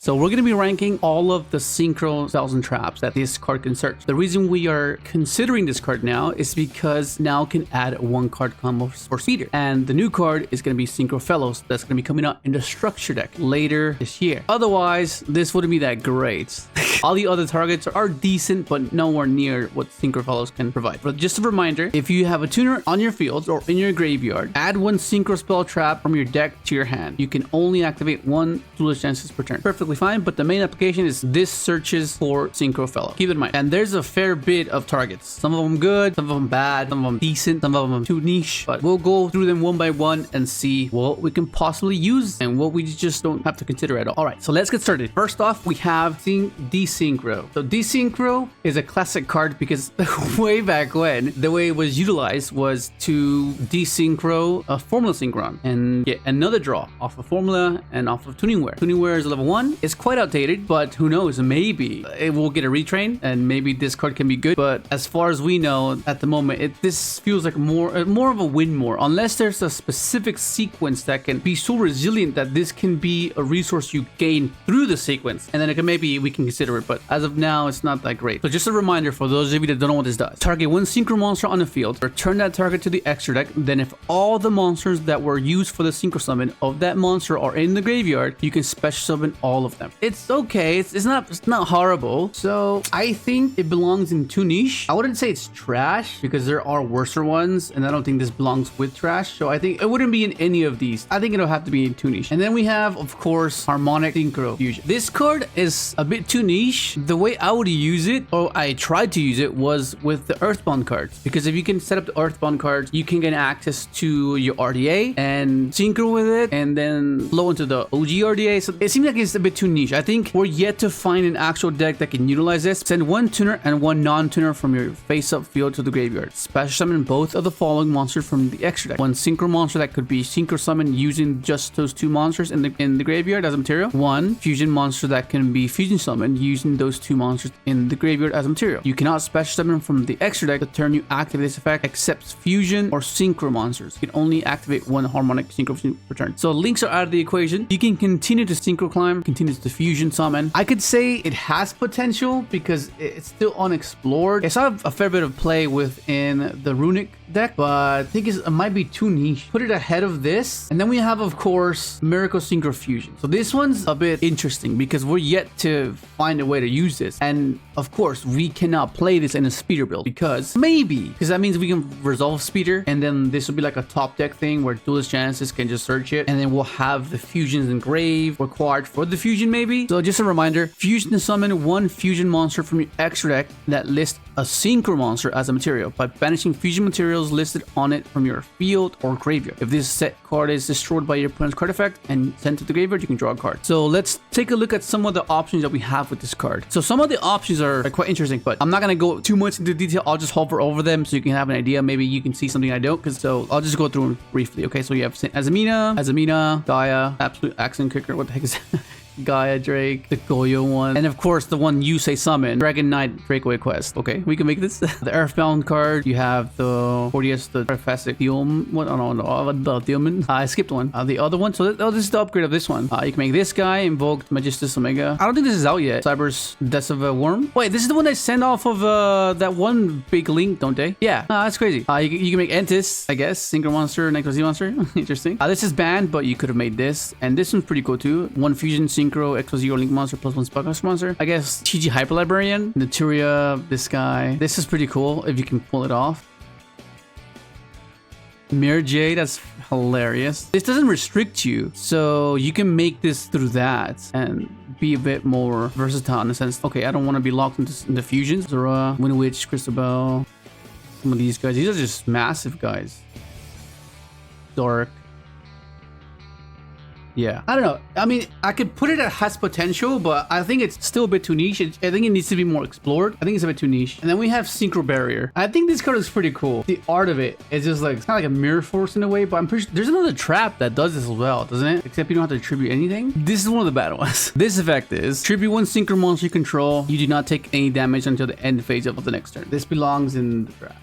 So we're going to be ranking all of the synchro spells and traps that this card can search. The reason we are considering this card now is because now can add 1 card combo for speeder. And the new card is going to be Synchro Fellows. That's going to be coming out in the structure deck later this year. Otherwise, this wouldn't be that great. All the other targets are decent, but nowhere near what Synchro Fellows can provide. But just a reminder, if you have a tuner on your field or in your graveyard, add 1 synchro spell trap from your deck to your hand. You can only activate 1 Duelist Genesis per turn. Perfectly fine, but the main application is this searches for Synchro Fellow. Keep it in mind. And there's a fair bit of targets. Some of them good, some of them bad, some of them decent, some of them too niche. But we'll go through them one by one and see what we can possibly use and what we just don't have to consider at all. All right, so let's get started. First off, we have Desynchro. So Desynchro is a classic card because way back when, the way it was utilized was to desynchro a formula synchron and get another draw off of formula and off of tuningware. Tuningware is level 1. It's quite outdated, but who knows? Maybe it will get a retrain and maybe this card can be good. But as far as we know at the moment, this feels like more of a win more, unless there's a specific sequence that can be so resilient that this can be a resource you gain through the sequence, and then maybe we can consider it. But as of now, it's not that great. So just a reminder for those of you that don't know what this does: target 1 synchro monster on the field, return that target to the extra deck. Then if all the monsters that were used for the synchro summon of that monster are in the graveyard, you can special summon all of them. It's okay. It's not horrible. So I think it belongs in 2 niche. I wouldn't say it's trash because there are worser ones, and I don't think this belongs with trash. So I think it wouldn't be in any of these. I think it'll have to be in 2 niche. And then we have, of course, Harmonic Synchro Fusion. This card is a bit too niche. The way I would use it, or I tried to use it, was with the Earthbound cards. Because if you can set up the Earthbound cards, you can get access to your RDA and synchro with it, and then flow into the OG RDA. So it seems like it's a bit too niche. I think we're yet to find an actual deck that can utilize this. Send 1 tuner and 1 non-tuner from your face-up field to the graveyard. Special summon both of the following monsters from the extra deck. 1 synchro monster that could be synchro summon using just those 2 monsters in the graveyard as a material. 1 fusion monster that can be fusion summoned using those 2 monsters in the graveyard as a material. You cannot special summon from the extra deck the turn you activate this effect except fusion or synchro monsters. You can only activate 1 harmonic synchro per turn. So links are out of the equation. You can continue to synchro climb, continue to fusion summon. I could say it has potential because it's still unexplored. I saw a fair bit of play within the runic deck, but I think it might be too niche. Put it ahead of this. And then we have, of course, Miracle Synchro Fusion. So this one's a bit interesting because we're yet to find a way to use this. And of course, we cannot play this in a speeder build because that means we can resolve speeder, and then this will be like a top deck thing where Duelist Genesis can just search it, and then we'll have the fusions engraved required for the fusion maybe. So just a reminder, fusion to summon 1 fusion monster from your extra deck that lists a synchro monster as a material by banishing fusion materials listed on it from your field or graveyard. If this set card is destroyed by your opponent's card effect and sent to the graveyard, you can draw a card. So let's take a look at some of the options that we have with this card. So some of the options are quite interesting, but I'm not going to go too much into detail. I'll just hover over them so you can have an idea. Maybe you can see something I don't, so I'll just go through them briefly. Okay, so you have Azamina, Gaia, Absolute Accent Kicker. What the heck is that? Gaia Drake, the Goyo one, and of course the one you say summon, Dragon Knight Drakeaway Quest. Okay, we can make this. The Earthbound card, you have the 40s, the Professor Theum. What? Oh no, the Theoman. I skipped one. The other one. So this is the upgrade of this one. You can make this guy, Invoked Magistus Omega. I don't think this is out yet. Cyber's Death of a Worm. Wait, this is the one they send off of that one big link, don't they? Yeah, that's crazy. You can make Entis, I guess. Synchro Monster, Necro Z Monster. Interesting. This is banned, but you could have made this, and this one's pretty cool too. 1 fusion Synchro Exo Link Monster plus 1 Spellcaster Monster. I guess TG Hyper Librarian, Naturia, this guy. This is pretty cool if you can pull it off. Mirror Jade, that's hilarious. This doesn't restrict you, so you can make this through that and be a bit more versatile in the sense, okay, I don't want to be locked into fusions. Zora, Wind Witch, Christabel, some of these guys. These are just massive guys. Dark. Yeah, I don't know. I mean, I could put it at has potential, but I think it's still a bit too niche. I think it needs to be more explored. I think it's a bit too niche. And then we have Synchro Barrier. I think this card is pretty cool. The art of it is just like, it's kind of like a mirror force in a way, but I'm pretty sure there's another trap that does this as well, doesn't it? Except you don't have to tribute anything. This is one of the bad ones. This effect is tribute 1 synchro monster you control. You do not take any damage until the end phase of the next turn. This belongs in the trap.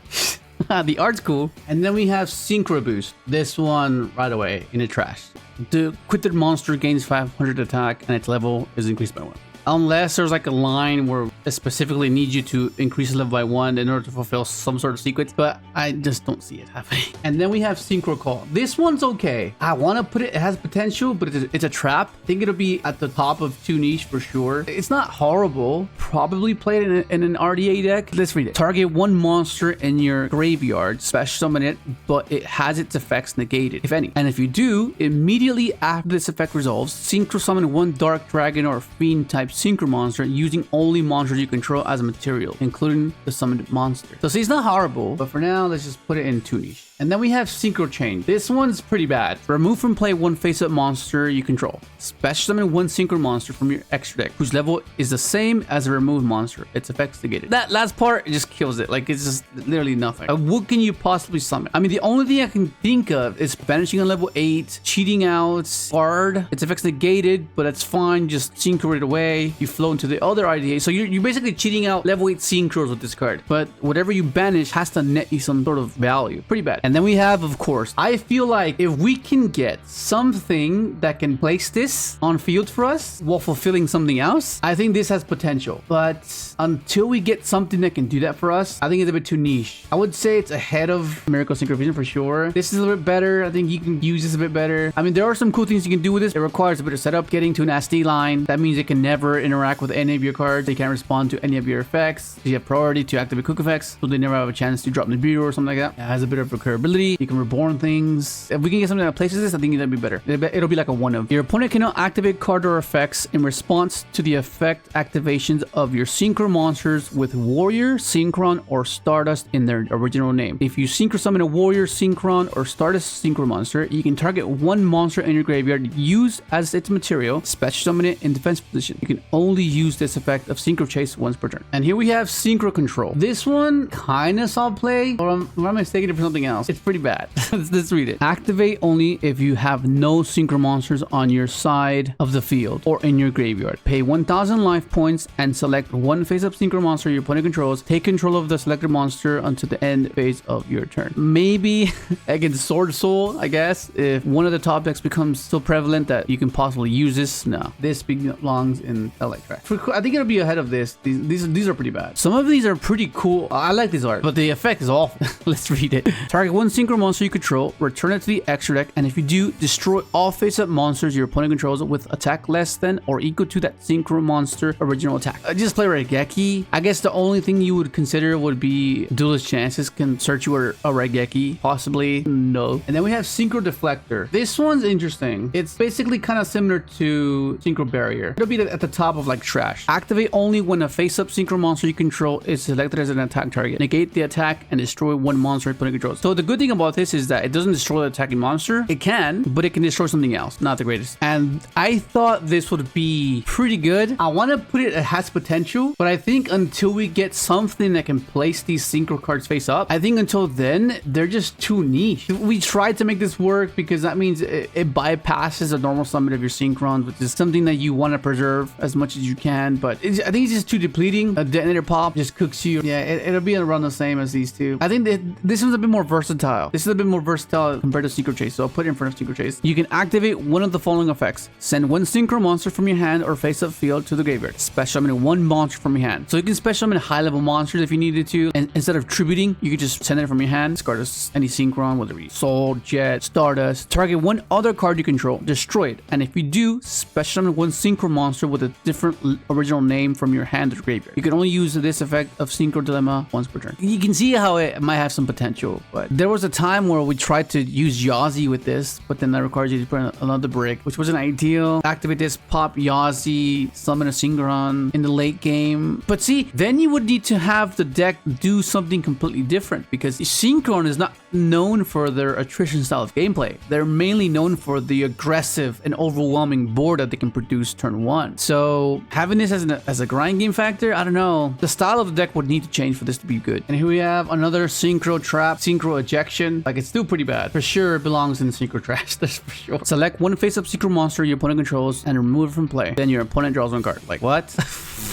The art's cool. And then we have Synchro Boost. This one right away in the trash. The equipped monster gains 500 attack and its level is increased by 1. Unless there's like a line where it specifically needs you to increase the level by 1 in order to fulfill some sort of sequence, but I just don't see it happening. And then we have Synchro Call. This one's okay. I want to put it has potential, but it's a trap. I think it'll be at the top of 2 niche for sure. It's not horrible. Probably play it in an RDA deck. Let's read it. Target 1 monster in your graveyard, special summon it, but it has its effects negated, if any. And if you do, immediately after this effect resolves, synchro summon 1 dark dragon or fiend type synchro monster using only monsters you control as a material, including the summoned monster. So see, it's not horrible, but for now, let's just put it in 2 niche. And then we have Synchro Chain. This one's pretty bad. Remove from play 1 face-up monster you control. Special summon 1 synchro monster from your extra deck, whose level is the same as a removed monster. Its effects negated. That last part, it just kills it. Like, it's just literally nothing. What can you possibly summon? I mean, the only thing I can think of is banishing on level 8, cheating out, guard. Its effects negated, but that's fine. Just synchro it away. You flow into the other IDA. So you're basically cheating out level 8 synchros with this card. But whatever you banish has to net you some sort of value. Pretty bad. And then we have, of course, I feel like if we can get something that can place this on field for us while fulfilling something else, I think this has potential. But until we get something that can do that for us, I think it's a bit too niche. I would say it's ahead of Miracle Synchro Vision for sure. This is a little bit better. I think you can use this a bit better. I mean, there are some cool things you can do with this. It requires a bit of setup, getting to an SD line. That means it can never interact with any of your cards. They can't respond to any of your effects. You have priority to activate quick effects, so they never have a chance to drop the bureau or something like that. It has a bit of recurability. You can reborn things. If we can get something that places this, I think that'd be better. It'll be like a 1-of. Your opponent cannot activate card or effects in response to the effect activations of your synchro monsters with Warrior, Synchron, or Stardust in their original name. If you synchro summon a Warrior, Synchron, or Stardust synchro monster, you can target 1 monster in your graveyard, use as its material, special summon it in defense position. You can only use this effect of Synchro Chase once per turn. And here we have Synchro Control. This one kind of saw play, or am I mistaken it for something else? It's pretty bad. Let's read it. Activate only if you have no synchro monsters on your side of the field or in your graveyard. Pay 1,000 life points and select 1 face-up synchro monster your opponent controls. Take control of the selected monster until the end phase of your turn. Maybe against SWORDSOUL, I guess, if one of the top decks becomes so prevalent that you can possibly use this. No, this belongs in Electra. I think it'll be ahead of this. These are pretty bad. Some of these are pretty cool. I like this art, but the effect is awful. Let's read it. Target 1 synchro monster you control, return it to the extra deck, and if you do, destroy all face-up monsters your opponent controls with attack less than or equal to that synchro monster original attack. Just play Raigeki. I guess the only thing you would consider would be Duelist Genesis can search you a Raigeki. Possibly no. And then we have Synchro Deflector. This one's interesting. It's basically kind of similar to Synchro Barrier. It'll be at the top of like trash. Activate only when a face-up synchro monster you control is selected as an attack target. Negate the attack and destroy 1 monster your opponent controls. So the good thing about this is that it doesn't destroy the attacking monster. It can, but it can destroy something else. Not the greatest. And I thought this would be pretty good. I want to put it has potential, but I think until we get something that can place these synchro cards face up, I think until then, they're just too niche. We tried to make this work because that means it bypasses a normal summon of your synchrons, which is something that you want to preserve as much as you can, but I think it's just too depleting. A detonator pop just cooks you. Yeah, it'll be around the same as these two. I think this one's a bit more versatile. This is a bit more versatile compared to Synchro Chase, so I'll put it in front of Synchro Chase. You can activate one of the following effects. Send 1 synchro monster from your hand or face-up field to the graveyard. Special summon 1 monster from your hand. So you can special summon high-level monsters if you needed to, and instead of tributing, you could just send it from your hand. Discard any synchron, whether it be Soul, Jet, Stardust. Target 1 other card you control. Destroy it. And if you do, special summon 1 synchro monster with a different original name from your hand or graveyard. You can only use this effect of Synchro Dilemma once per turn. You can see how it might have some potential, but there was a time where we tried to use Yugioh with this, but then that requires you to put another brick, which wasn't ideal. Activate this, pop Yugioh, summon a Synchron in the late game. But see, then you would need to have the deck do something completely different, because Synchron is not known for their attrition style of gameplay. They're mainly known for the aggressive and overwhelming board that they can produce turn 1. So having this as a grind game factor, I don't know. The style of the deck would need to change for this to be good. And here we have another Synchro Trap, Synchro Ejection. Like, it's still pretty bad. For sure, it belongs in Synchro Trash. That's for sure. Select 1 face-up Synchro monster your opponent controls and remove it from play. Then your opponent draws 1 card. Like, what?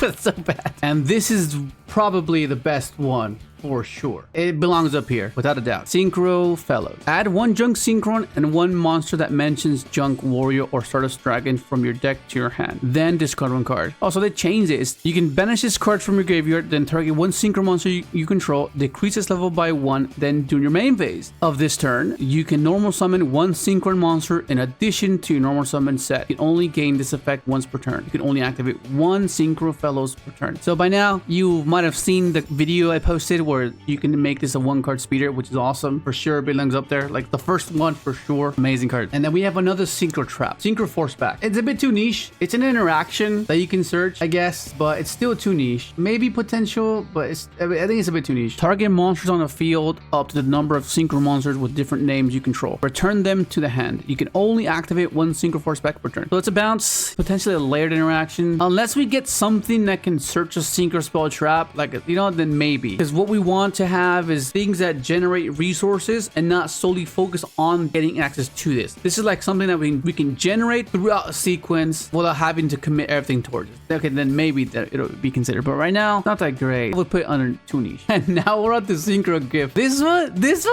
That's so bad. And this is probably the best one for sure. It belongs up here, without a doubt. Synchro Fellows. Add 1 junk synchron and 1 monster that mentions junk warrior or Stardust dragon from your deck to your hand. Then discard 1 card. Also, they changed it. You can banish this card from your graveyard, then target 1 synchro monster you control, decrease its level by 1, then during your main phase of this turn, you can normal summon 1 synchron monster in addition to your normal summon set. You can only gain this effect once per turn. You can only activate 1 Synchro Fellows per turn. So by now, you might have seen the video I posted where you can make this a 1-card speeder, which is awesome. For sure, belongs up there. Like the first one for sure. Amazing card. And then we have another Synchro Trap. Synchro Force Back. It's a bit too niche. It's an interaction that you can search, I guess, but it's still too niche. Maybe potential, but I think it's a bit too niche. Target monsters on the field up to the number of Synchro monsters with different names you control. Return them to the hand. You can only activate 1 Synchro Force Back per turn. So it's a bounce, potentially a layered interaction. Unless we get something that can search a Synchro spell trap, like, you know, then maybe. Because what we want to have is things that generate resources and not solely focus on getting access to this. This is like something that we can generate throughout a sequence without having to commit everything towards it. Okay, then maybe that it'll be considered. But right now, not that great. I would put it under too niche. And now we're at the Synchro gift. This one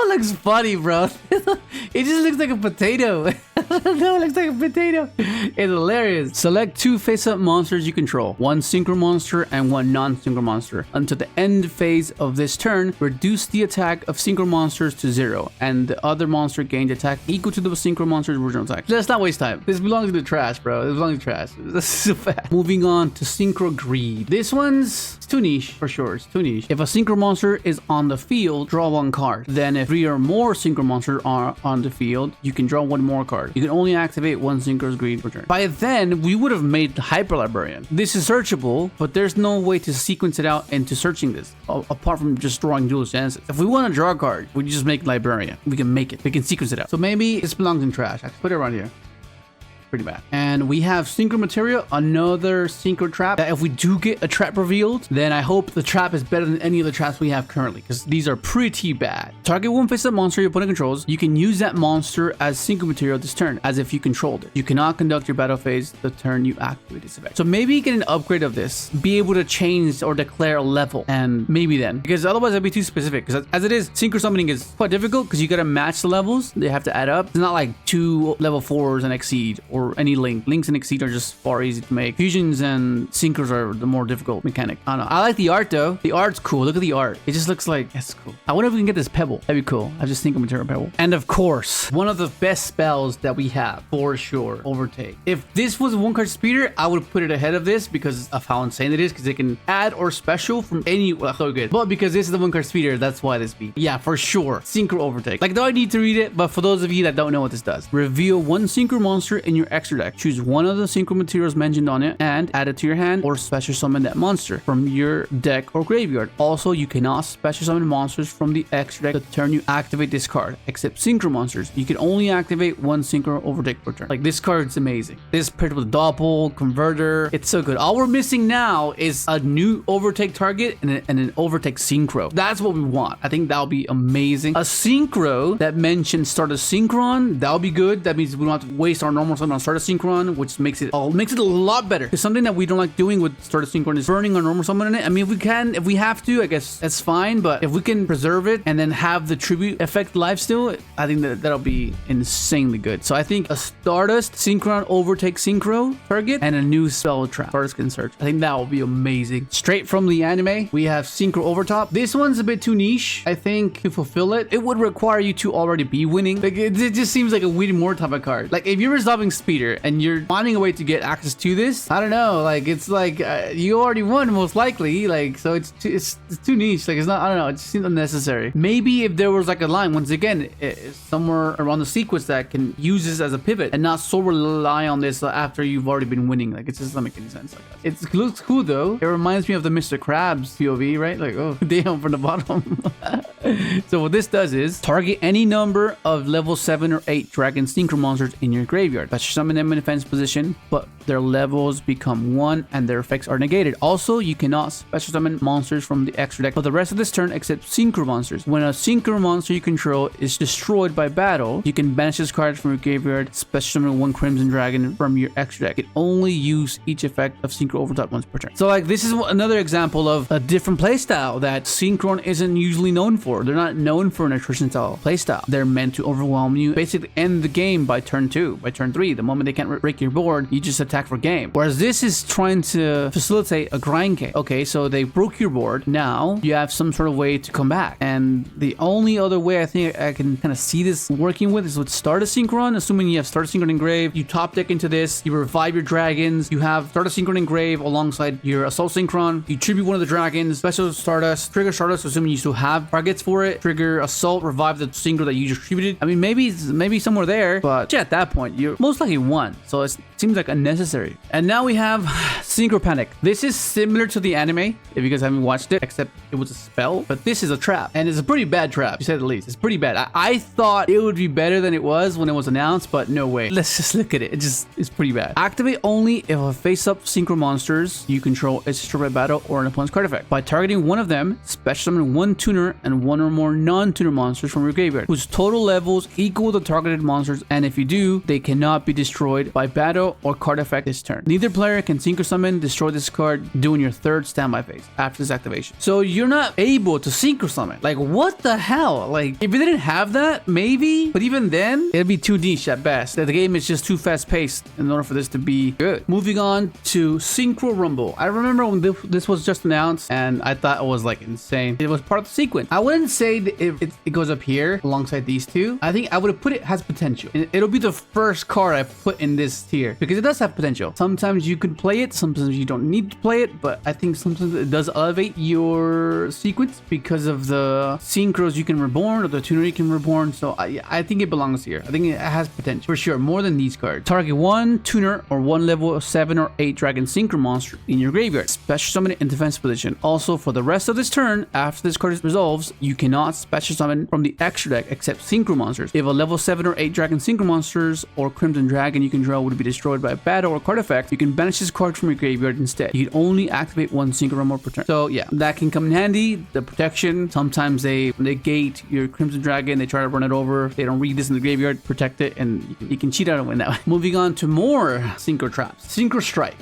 looks funny, bro. It just looks like a potato. No, it looks like a potato. It's hilarious. Select 2 face-up monsters you control. 1 synchro monster and 1 non-synchro monster. Until the end phase of this turn, reduce the attack of synchro monsters to 0, and the other monster gains attack equal to the synchro monster's original attack. Let's not waste time. This belongs in the trash, bro. This belongs in the trash. This is so fast. Moving on to Synchro Greed. This one's too niche for sure. It's too niche. If a synchro monster is on the field, draw 1 card. Then if 3 or more synchro monsters are on the field, you can draw 1 more card. You can only activate 1 Synchro's Greed per turn. By then, we would have made Hyper Librarian. This is searchable, but there's no way to sequence it out into searching this, apart from just drawing Duelist Genesis. If we want to draw a card, we just make Librarian. We can make it. We can sequence it out. So maybe this belongs in trash. I can put it around here. Pretty bad. And we have Synchro Material, another Synchro Trap. That if we do get a trap revealed, then I hope the trap is better than any of the traps we have currently, because these are pretty bad. Target 1 face-up monster your opponent controls. You can use that monster as Synchro Material this turn, as if you controlled it. You cannot conduct your battle phase the turn you activate this effect. So maybe get an upgrade of this, be able to change or declare a level, and maybe then, because otherwise it'd be too specific. Because as it is, Synchro Summoning is quite difficult because you gotta match the levels. They have to add up. It's not like 2 level 4s and Exceed, or any link. Links and Exceed are just far easy to make. Fusions and Synchros are the more difficult mechanic. I don't know. I like the art though. The art's cool. Look at the art. It just looks like, it's cool. I wonder if we can get this Pebble. That'd be cool. I just think of Material Pebble. And of course, one of the best spells that we have, for sure, Overtake. If this was a 1-card speeder, I would put it ahead of this because of how insane it is, because it can add or special from any, well, so good. But because this is the 1-card speeder, that's why this beat. Yeah, for sure. Synchro Overtake. Like, though I need to read it, but for those of you that don't know what this does, reveal 1 Synchro monster in your extra deck. Choose 1 of the Synchro materials mentioned on it and add it to your hand, or special summon that monster from your deck or graveyard. Also, you cannot special summon monsters from the extra deck the turn you activate this card, except Synchro monsters. You can only activate 1 Synchro Overtake per turn. Like, this card's amazing. This paired with Doppel, Converter, it's so good. All we're missing now is a new Overtake target and an Overtake Synchro. That's what we want. I think that'll be amazing. A Synchro that mentions start a Synchron, that'll be good. That means we don't have to waste our normal summon on start a Synchron, which makes it a lot better. Because something that we don't like doing with start a Synchron is burning our normal summon in it. I mean, if we have to, I guess that's fine. But if we can preserve it and then have the tribute effect live still, I think that'll be insanely good. So I think a Stardust Synchron Overtake Synchro target and a new spell trap Stardust can search. I think that will be amazing. Straight from the anime, we have Synchro Overtop. This one's a bit too niche. I think to fulfill it, it would require you to already be winning. Like, it just seems like a win more type of card. Like, if you're resolving speeder and you're finding a way to get access to this, I don't know. Like, it's like you already won most likely. Like, so it's too niche. Like, it's not. I don't know. It just seems unnecessary. Maybe if there was like a line once again somewhere around the sequence that can use this as a pivot and not so rely on this after you've already been winning. Like, it just doesn't make any sense. Like that. It looks cool though. It reminds me of the Mr. KRABS POV, right? Like, oh, damn, from the bottom. So what this does is target any number of level 7 or 8 dragon synchro monsters in your graveyard. Special summon them in defense position, but their levels become 1 and their effects are negated. Also, you cannot special summon monsters from the extra deck for the rest of this turn except synchro monsters. When a synchro monster you control is destroyed by battle, you can banish this card from your graveyard, special summon 1 Crimson Dragon from your extra deck. You can only use each effect of Synchro Overtop once per turn. So like this is another example of a different playstyle that Synchron isn't usually known for. They're not known for an attrition style playstyle. They're meant to overwhelm you, basically end the game by turn 2, by turn 3. The moment they can't break your board, you just attack for game. Whereas this is trying to facilitate a grind game. Okay, so they broke your board. Now you have some sort of way to come back. And the only other way I think I can kind of see this working with is with Start a Synchron. Assuming you have Start a Synchron engraved, you top deck into this, you revive your dragons, you have Start a Synchron engraved alongside your Assault Synchron, you tribute one of the dragons, special Stardust, trigger Stardust, assuming you still have targets for it, trigger Assault, revive the Synchro that you just tributed. I mean, maybe somewhere there, but at that point, you're most likely won. So it seems like unnecessary. And now we have Synchro Panic. This is similar to the anime, if you guys haven't watched it, except it was a spell, but this is a trap. And it's a pretty bad trap, to say the least. It's pretty bad. I thought it would be better than it was when it was announced, but no way. Let's just look at it. It's pretty bad. Activate only if a face-up synchro monsters you control is destroyed by battle or an opponent's card effect. By targeting one of them, special summon 1 tuner and 1 or more non-tuner monsters from your graveyard, whose total levels equal the targeted monsters, and if you do, they cannot be destroyed by battle or card effect this turn. Neither player can synchro summon, destroy this card during your 3rd standby phase after this activation. So you're not able to synchro summon. Like, what the hell? Like, if you didn't have that, maybe, but even then, it'd be too niche at best. The game is just too fast-paced in order for this to be good. Moving on to Synchro Rumble. I remember when this was just announced, and I thought it was like insane. It was part of the sequence. I wouldn't say that it goes up here alongside these two. I think I would have put it has potential. It'll be the first card I put in this tier because it does have potential. Sometimes you could play it, sometimes you don't need to play it, but I think sometimes it does elevate your sequence because of the synchros you can reborn or the tuner you can reborn. So I think it belongs here. I think it has potential for sure, more than these cards. Target 1 tuner or 1 level 7 or 8 dragon synchro monster in your graveyard. Special summon it in defense position. Also, for the rest of this turn, after this card resolves, you cannot special summon from the extra deck except synchro monsters. If a level 7 or 8 dragon synchro monsters or crimson dragon you control would be destroyed by battle or card effect, you can banish this card from your graveyard instead. You can only activate 1 synchro more per turn. So yeah, that can come in handy. The protection, sometimes they negate your crimson dragon, they try to run it over, they don't read this in the graveyard, protect it, and you can cheat out and win that way. Moving on to more synchro traps. Synchro Strike.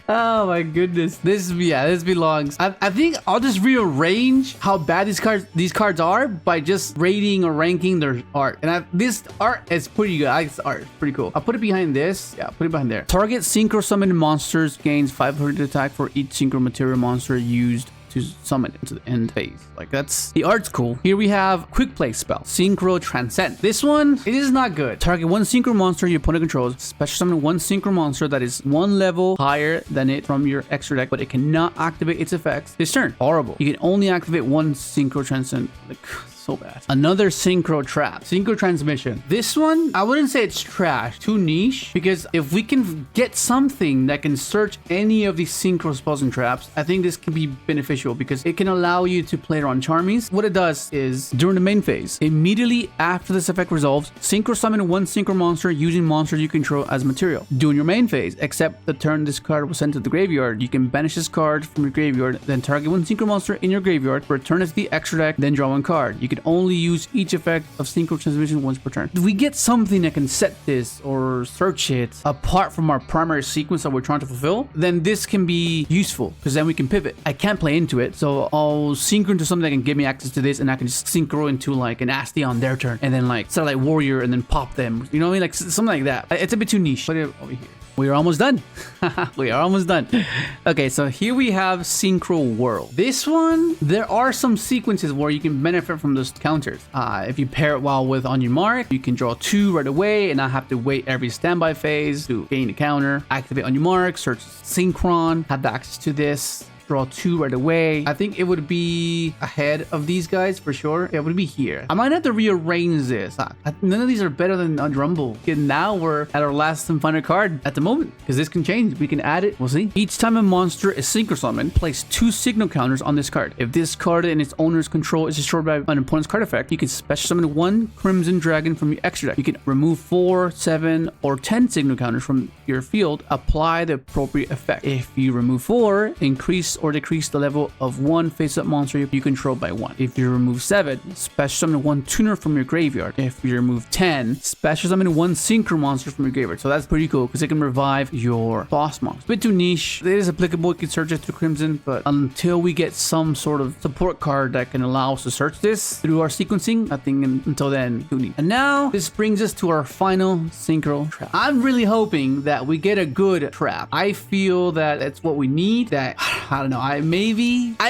Oh my goodness. This belongs. I think I'll just rearrange how bad these cards are by just rating or ranking their art. And this art is pretty good. I like this art. It's pretty cool. I'll put it behind this. Yeah, put it behind there. Target synchro summon monsters gains 500 attack for each synchro material monster used to summon into the end phase. Like, that's the art's cool. Here we have quick play spell, Synchro Transcend. This one, it is not good. Target 1 synchro monster your opponent controls, special summon 1 synchro monster that is 1 level higher than it from your extra deck, but it cannot activate its effects this turn. Horrible. You can only activate 1 Synchro Transcend. Like, so bad. Another synchro trap, Synchro Transmission. This one, I wouldn't say it's trash, too niche, because if we can get something that can search any of these synchro spells and traps, I think this can be beneficial because it can allow you to play around Charmies. What it does is, during the main phase, immediately after this effect resolves, synchro summon 1 synchro monster using monsters you control as material. During your main phase, except the turn this card was sent to the graveyard, you can banish this card from your graveyard, then target 1 synchro monster in your graveyard, return it to the extra deck, then draw 1 card. You can only use each effect of Synchro Transmission once per turn. If we get something that can set this or search it apart from our primary sequence that we're trying to fulfill, then this can be useful because then we can pivot. I can't play into it, so I'll synchro into something that can give me access to this, and I can just synchro into like an Asti on their turn, and then like Satellite Warrior, and then pop them. You know what I mean? Like something like that. It's a bit too niche. Put it over here. We are almost done. We are almost done. Okay, so here we have Synchro World. This one, there are some sequences where you can benefit from those counters. If you pair it well with On Your Mark, you can draw 2 right away and not have to wait every standby phase to gain a counter. Activate On Your Mark, search Synchron, have access to this. draw 2 right away. I think it would be ahead of these guys for sure. It would be here. I might have to rearrange this. None of these are better than a Rumble. And now we're at our last and final card at the moment, because this can change. We can add it. We'll see. Each time a monster is synchro summoned, place 2 signal counters on this card. If this card in its owner's control is destroyed by an opponent's card effect, you can special summon 1 Crimson Dragon from your extra deck. You can remove 4, 7, or 10 signal counters from your field. Apply the appropriate effect. If you remove 4, increase or decrease the level of 1 face-up monster you control by 1. If you remove 7, special summon 1 tuner from your graveyard. If you remove 10, special summon 1 synchro monster from your graveyard. So that's pretty cool because it can revive your boss monster. A bit too niche. It is applicable. You can search it through Crimson, but until we get some sort of support card that can allow us to search this through our sequencing, I think until then, too niche. And now this brings us to our final synchro trap. I'm really hoping that we get a good trap. I feel that that's what we need. That I don't know. I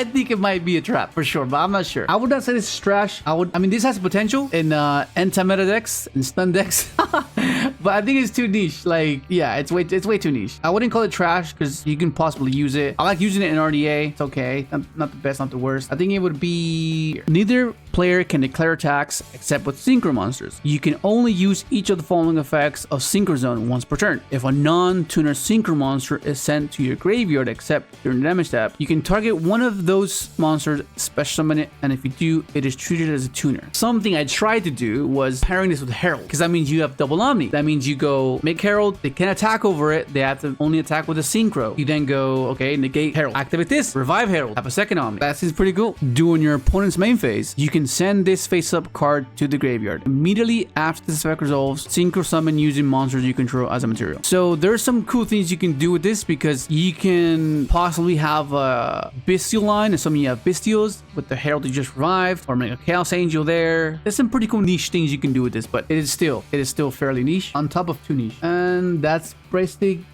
think it might be a trap for sure, but I'm not sure. I would not say this is trash. I mean, this has potential in anti-meta decks and stun decks, but I think it's too niche. Like, yeah, it's way too niche. I wouldn't call it trash because you can possibly use it. I like using it in RDA. It's okay. Not the best, not the worst. I think it would be neither player can declare attacks except with synchro monsters. You can only use each of the following effects of Synchro Zone once per turn. If a non-tuner synchro monster is sent to your graveyard except during the damage step, you can target one of those monsters, special summon it, and if you do, it is treated as a tuner. Something I tried to do was pairing this with Herald, because that means you have double Omni. That means you go make Herald, they can attack over it, they have to only attack with a synchro. You then go, okay, negate Herald, activate this, revive Herald, have a second Omni. That seems pretty cool. During your opponent's main phase, you can send this face-up card to the graveyard. Immediately after this effect resolves, synchro summon using monsters you control as a material. So there's some cool things you can do with this, because you can possibly have a Bestial line, and some of you have Bestials with the Herald you just revived, or make a Chaos Angel there. There's some pretty cool niche things you can do with this, but it is still fairly niche on top of too niche. And that's basically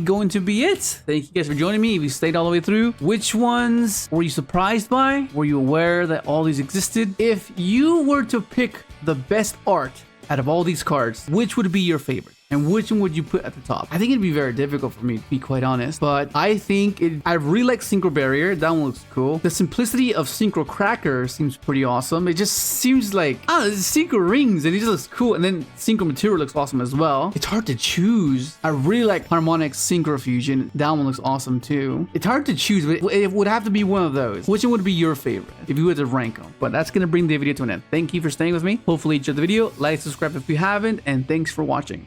going to be it. Thank you guys for joining me. If you stayed all the way through, which ones were you surprised by? Were you aware that all these existed? If you were to pick the best art out of all these cards, which would be your favorite? And which one would you put at the top? I think it'd be very difficult for me, to be quite honest. But I think I really like Synchro Barrier. That one looks cool. The simplicity of Synchro Cracker seems pretty awesome. It just seems like, Synchro Rings, and it just looks cool. And then Synchro Material looks awesome as well. It's hard to choose. I really like Harmonic Synchro Fusion. That one looks awesome too. It's hard to choose, but it would have to be one of those. Which one would be your favorite if you were to rank them? But that's going to bring the video to an end. Thank you for staying with me. Hopefully you enjoyed the video. Like, subscribe if you haven't, and thanks for watching.